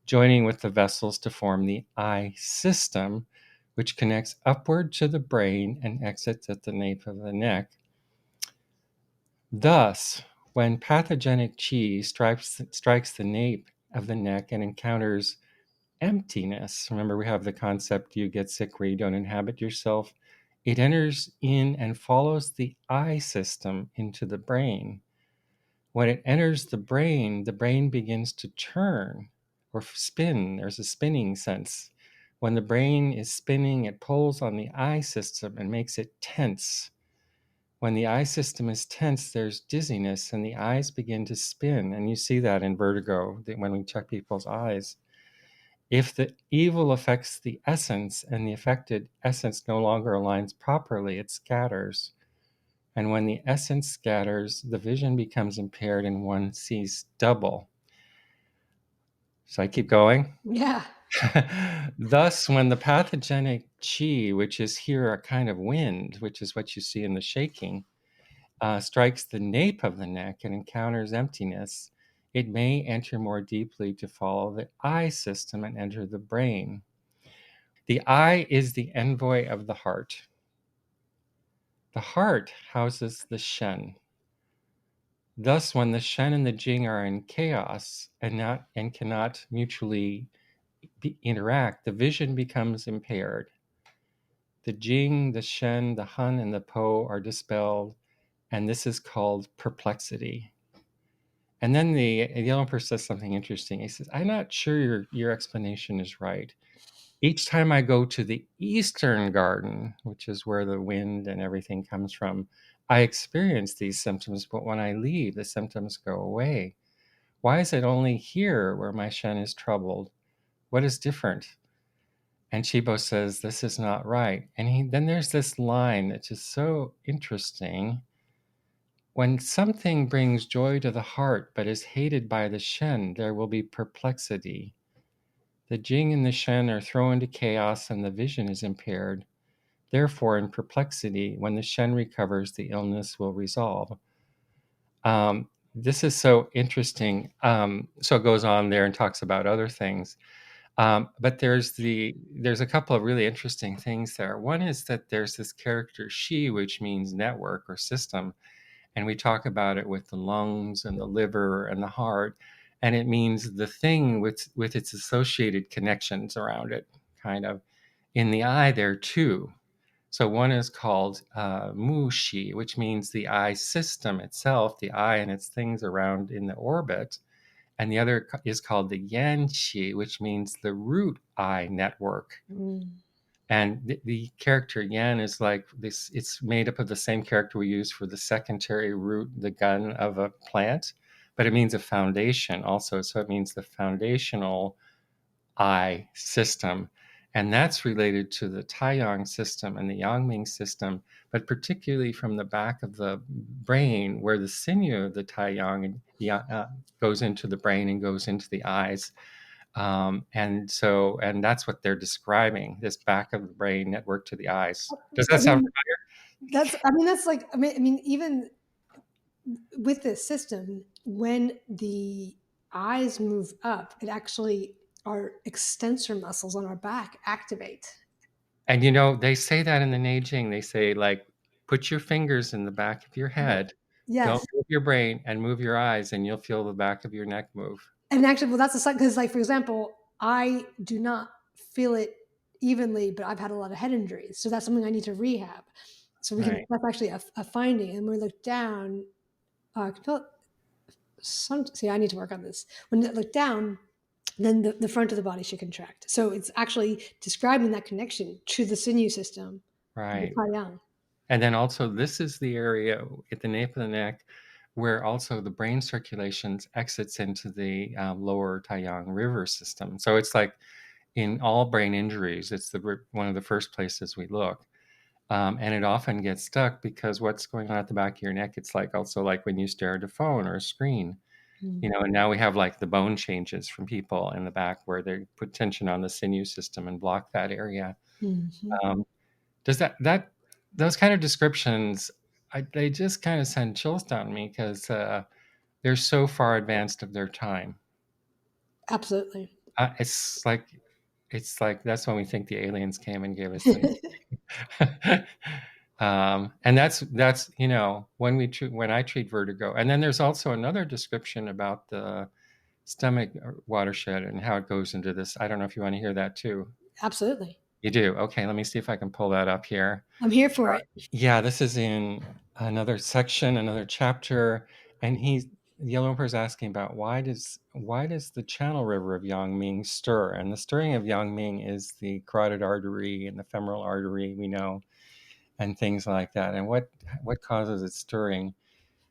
joining with the vessels to form the eye system, which connects upward to the brain and exits at the nape of the neck. Thus, when pathogenic chi strikes the nape of the neck and encounters emptiness, remember we have the concept you get sick where you don't inhabit yourself, it enters in and follows the eye system into the brain. When it enters the brain begins to turn or spin. There's a spinning sense. When the brain is spinning, it pulls on the eye system and makes it tense. When the eye system is tense, there's dizziness and the eyes begin to spin. And you see that in vertigo when we check people's eyes. If the evil affects the essence and the affected essence no longer aligns properly, it scatters. And when the essence scatters, the vision becomes impaired and one sees double. So I keep going. Yeah. Thus, when the pathogenic chi, which is here a kind of wind, which is what you see in the shaking, strikes the nape of the neck and encounters emptiness, it may enter more deeply to follow the eye system and enter the brain. The eye is the envoy of the heart. The heart houses the Shen. Thus, when the Shen and the Jing are in chaos and cannot mutually interact, the vision becomes impaired. The Jing, the Shen, the Hun, and the Po are dispelled, and this is called perplexity. And then the Emperor says something interesting. He says, "I'm not sure your explanation is right. Each time I go to the Eastern Garden, which is where the wind and everything comes from, I experience these symptoms, but when I leave, the symptoms go away. Why is it only here where my Shen is troubled? What is different? And Chibo says, this is not right. And then there's this line that's just so interesting. When something brings joy to the heart but is hated by the Shen, there will be perplexity. The Jing and the Shen are thrown into chaos and the vision is impaired. Therefore, in perplexity, when the Shen recovers, the illness will resolve. This is so interesting. So it goes on there and talks about other things. But there's a couple of really interesting things there. One is that there's this character she, which means network or system, and we talk about it with the lungs and the liver and the heart, and it means the thing with its associated connections around it, kind of. In the eye, there too. So one is called mu shi, which means the eye system itself, the eye and its things around in the orbit, and the other is called the yan qi, which means the root eye network. Mm. And the character yan is like this, it's made up of the same character we use for the secondary root, the gun of a plant, but it means a foundation also. So it means the foundational eye system. And that's related to the Taiyang system and the Yangming system, but particularly from the back of the brain, where the sinew of the Taiyang goes into the brain and goes into the eyes. And that's what they're describing, this back of the brain network to the eyes. Does that I sound mean, that's like, even with this system, when the eyes move up, it actually, our extensor muscles on our back activate. And they say that in the Neijing, they say, like, put your fingers in the back of your head, don't Yes. move your brain, and move your eyes, and you'll feel the back of your neck move. And actually, well, that's a sign because, like, for example, I do not feel it evenly, but I've had a lot of head injuries, so that's something I need to rehab. So we can. Right, That's actually a finding. And when we look down, I can feel it. See, I need to work on this. When you look down, then the front of the body should contract. So it's actually describing that connection to the sinew system, the right. Taiyang. And then also, this is the area at the nape of the neck where also the brain circulations exits into the lower Taiyang River system. So it's like in all brain injuries, it's one of the first places we look. And it often gets stuck because what's going on at the back of your neck, it's like also like when you stare at a phone or a screen, Mm. and now we have like the bone changes from people in the back where they put tension on the sinew system and block that area. Mhm. Um, does that those kind of descriptions, they just kind of send chills down me because they're so far advanced of their time. Absolutely. It's like that's when we think the aliens came and gave us the and that's when I treat vertigo. And then there's also another description about the stomach watershed and how it goes into this. I don't know if you want to hear that too. Absolutely. You do. Okay, let me see if I can pull that up here. I'm here for it. Yeah, this is in another section, another chapter, and the Yellow Emperor is asking about why does the channel river of Yangming stir? And the stirring of Yangming is the carotid artery and the femoral artery, we know, and things like that. And what causes it stirring?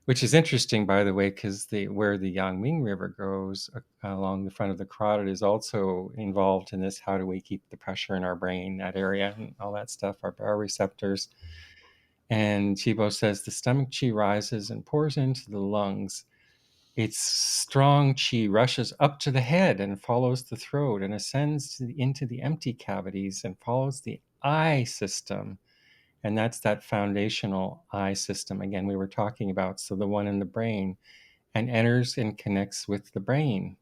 Which is interesting, by the way, because where the Yangming River goes along the front of the carotid is also involved in this. How do we keep the pressure in our brain, that area, and all that stuff, our baroreceptors? And Chibo says the stomach chi rises and pours into the lungs. Its strong chi rushes up to the head and follows the throat and ascends into the empty cavities and follows the eye system. And that's that foundational eye system again we were talking about. So the one in the brain, and enters and connects with the brain.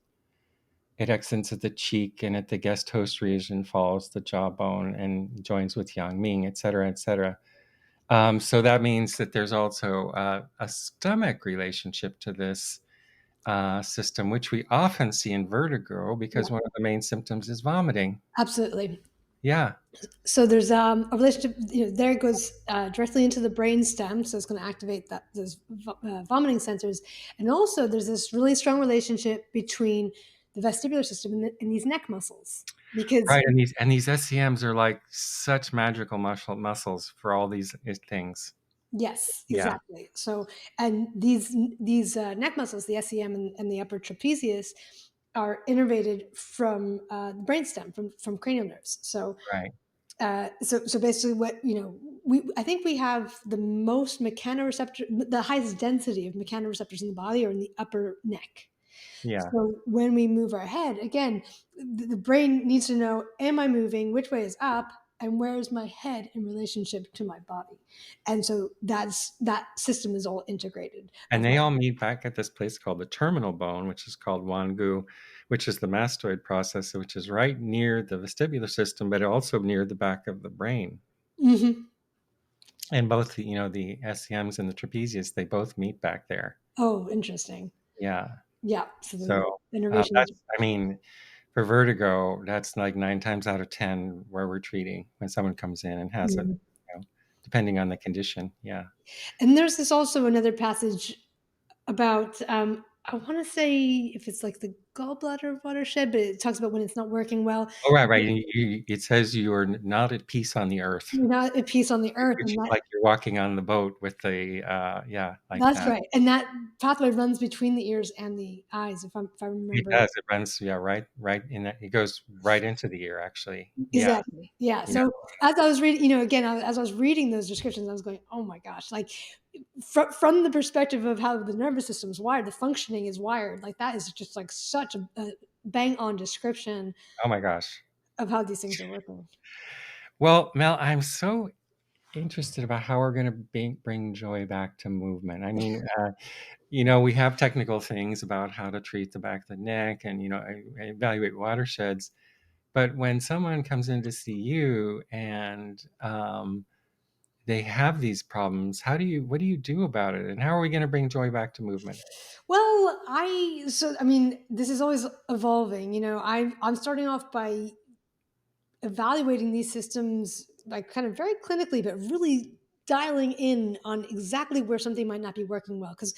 It exits at the cheek and at the guest host region, follows the jawbone and joins with Yang Ming, et cetera, et cetera. So that means that there's also a stomach relationship to this system, which we often see in vertigo Yeah, because one of the main symptoms is vomiting. absolutely. Yeah, So there's a relationship. There it goes directly into the brain stem, so it's going to activate those vomiting sensors, and also there's this really strong relationship between the vestibular system and these neck muscles because right. And these SCMs are like such magical muscles for all these things. Yes, Yeah, exactly. So, and these neck muscles, the SEM and the upper trapezius, are innervated from the brainstem, from cranial nerves. So, right. so basically, what we I think we have the most mechanoreceptor, the highest density of mechanoreceptors in the body, are in the upper neck. Yeah. So when we move our head, again, the brain needs to know, am I moving? Which way is up? And where is my head in relationship to my body? And so that system is all integrated. And Of they like, all meet back at this place called the terminal bone, which is called Wangu, which is the mastoid process, which is right near the vestibular system, but also near the back of the brain. mhm. And both, the SCMs and the trapezius, they both meet back there. Oh, interesting. Yeah. Yeah. So the So innervation. that's, I mean, for vertigo, that's like 9 times out of 10 where we're treating when someone comes in and has it, Mhm. depending on the condition. Yeah. And there's this also another passage about I want to say if it's like the gallbladder watershed, but it talks about when it's not working well. Oh, right, right. It says you are not at peace on the earth, You're not at peace on the earth, which and is that like you're walking on the boat with the, yeah, like that's that. right. And that pathway runs between the ears and the eyes, if I It remember. does. It runs, yeah, right in that. It goes right into the ear, actually. Yeah, Exactly. Yeah. yeah. So as I was reading, again, as I was reading those descriptions, I was going, "Oh my gosh!" Like from the perspective of how the nervous system is wired, the functioning is wired. Like that is just like such a bang on description Oh my gosh. of how these things are working. Well, Mel, I'm so interested about how we're going to bring joy back to movement. I mean, we have technical things about how to treat the back of the neck and, evaluate watersheds. But when someone comes in to see you and they have these problems, what do you do about it? And how are we going to bring joy back to movement? Well, I mean, this is always evolving. I'm starting off by evaluating these systems like kind of very clinically, but really dialing in on exactly where something might not be working well, because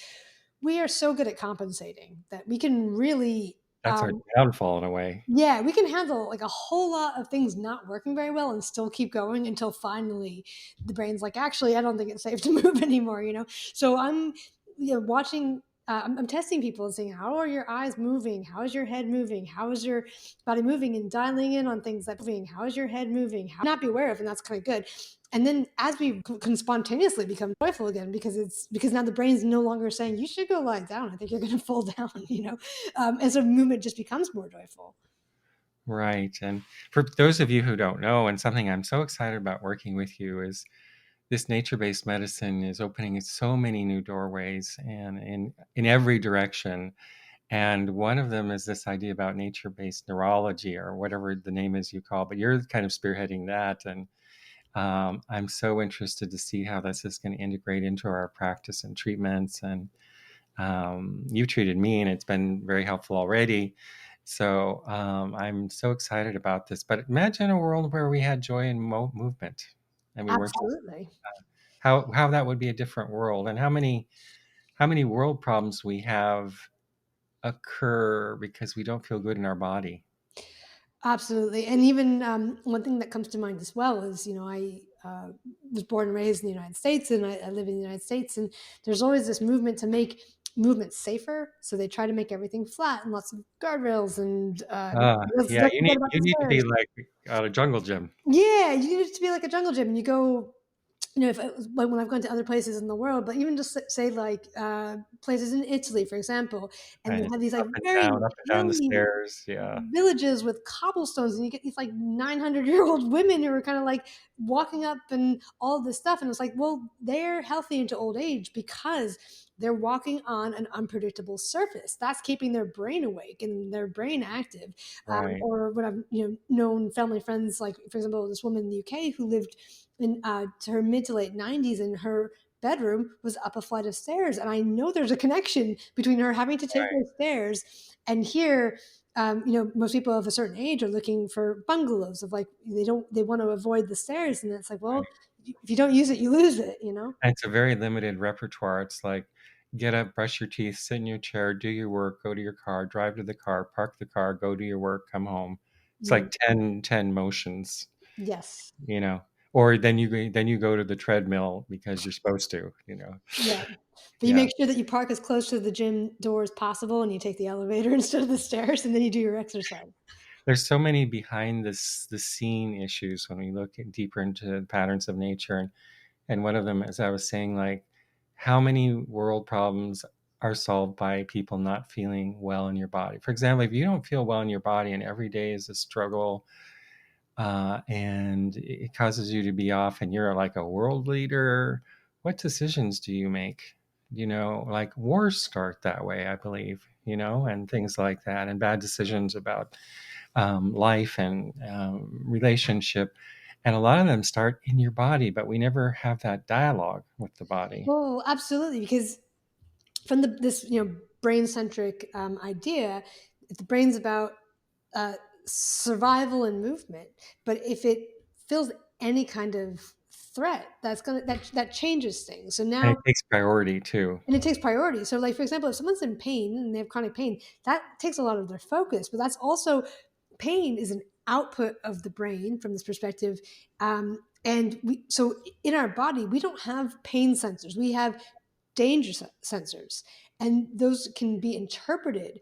we are so good at compensating that we can really That's our downfall in a way. yeah, we can handle like a whole lot of things not working very well and still keep going until finally the brain's like, actually, I don't think it's safe to move anymore. So I'm, watching. I'm testing people and saying, how are your eyes moving? How is your head moving? How is your body moving? And dialing in on things like moving. How is your head moving? How not be aware of, and that's kind of good. And then as we can spontaneously become joyful again, because now the brain's no longer saying you should go lie down. I think you're going to fall down. And so movement just becomes more joyful. Right. And for those of you who don't know, and something I'm so excited about working with you is this nature-based medicine is opening so many new doorways and in every direction. And one of them is this idea about nature-based neurology or whatever the name is you call, but you're kind of spearheading that. And I'm so interested to see how this is going to integrate into our practice and treatments. And you've treated me, and it's been very helpful already. So I'm so excited about this. But imagine a world where we had joy and movement, and we weren't just Absolutely. how that would be a different world, and how many world problems we have occur because we don't feel good in our body. Absolutely. And even one thing that comes to mind as well is, I was born and raised in the United States, and I live in the United States. And there's always this movement to make movement safer. So they try to make everything flat and lots of guardrails. And Yeah, let's you forget need about you the need to be stairs. like at a jungle gym. Yeah, you need it to be like a jungle gym. And you go, if like when I've gone to other places in the world, but even just say like places in Italy, for example, and they Right. have these like very Up and down the hilly stairs. Yeah. villages with cobblestones, and you get these like 900-year-old women who are kind of like walking up and all this stuff, and it's like, well, they're healthy into old age because they're walking on an unpredictable surface that's keeping their brain awake and their brain active. Right. Or when I've known family friends, like for example this woman in the UK who lived in to her mid to late 90s, and her bedroom was up a flight of stairs, and I know there's a connection between her having to take Right. those stairs. And here, most people of a certain age are looking for bungalows of like they want to avoid the stairs, and it's like, well, Right. if you don't use it, you lose it. And it's a very limited repertoire. It's like get up, brush your teeth, sit in your chair, do your work, go to your car, drive to the car, park the car, go to your work, come home. It's Yeah. like 10 motions, Yes. you know. or then you go to the treadmill because you're supposed to, you know. Yeah. But you Yeah. make sure that you park as close to the gym door as possible and you take the elevator instead of the stairs and then you do your exercise. There's so many behind the scene issues when we look deeper into the patterns of nature, and one of them, as I was saying, like how many world problems are solved by people not feeling well in your body. For example, if you don't feel well in your body and every day is a struggle, and it causes you to be off and you're like a world leader, what decisions do you make? You know, like wars start that way, I believe, you know, and things like that, and bad decisions about life and relationship. And a lot of them start in your body, but we never have that dialogue with the body. Oh, absolutely. Because from this brain centric idea, the brain's about uh, survival and movement. But if it feels any kind of threat, that changes things. So And now, it takes priority too. and it takes priority. So, like for example, if someone's in pain and they have chronic pain, that takes a lot of their focus. But that's also pain is an output of the brain from this perspective. And so in our body, we don't have pain sensors. We have danger sensors, and those can be interpreted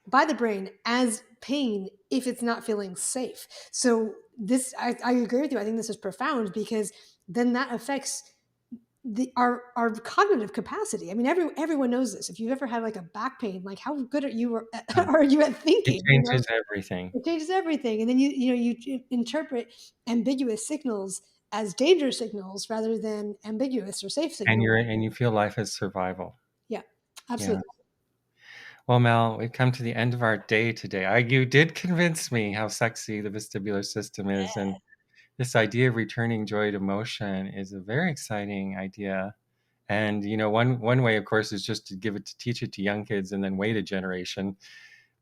by the brain as pain if it's not feeling safe. So I agree with you. I think this is profound because then that affects our cognitive capacity. I mean, everyone knows this. If you've ever had like a back pain, like how good are you Yeah. are you at It thinking? changes everything. It changes everything, and then you interpret ambiguous signals as danger signals rather than ambiguous or safe And signals. you feel life is survival. Yeah, Yeah. absolutely. Well, Mel, we've come to the end of our day today. You did convince me how sexy the vestibular system is, and this idea of returning joy to motion is a very exciting idea. And you know, one way, of course, is just to give it to teach it to young kids and then wait a generation.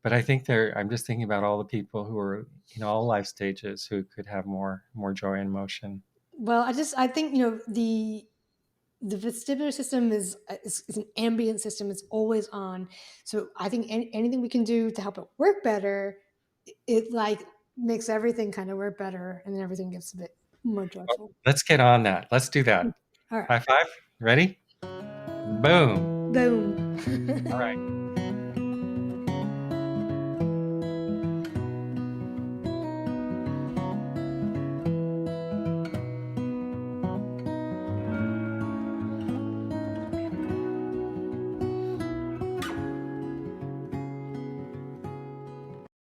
But I think I'm just thinking about all the people who are all life stages who could have more joy and motion. Well, I think the vestibular system is an ambient system. It's always on. So I think anything we can do to help it work better, it like makes everything kind of work better, and then everything gets a bit more joyful. Let's get on that. Let's do that. All right, High five. Ready? Boom. boom. All right.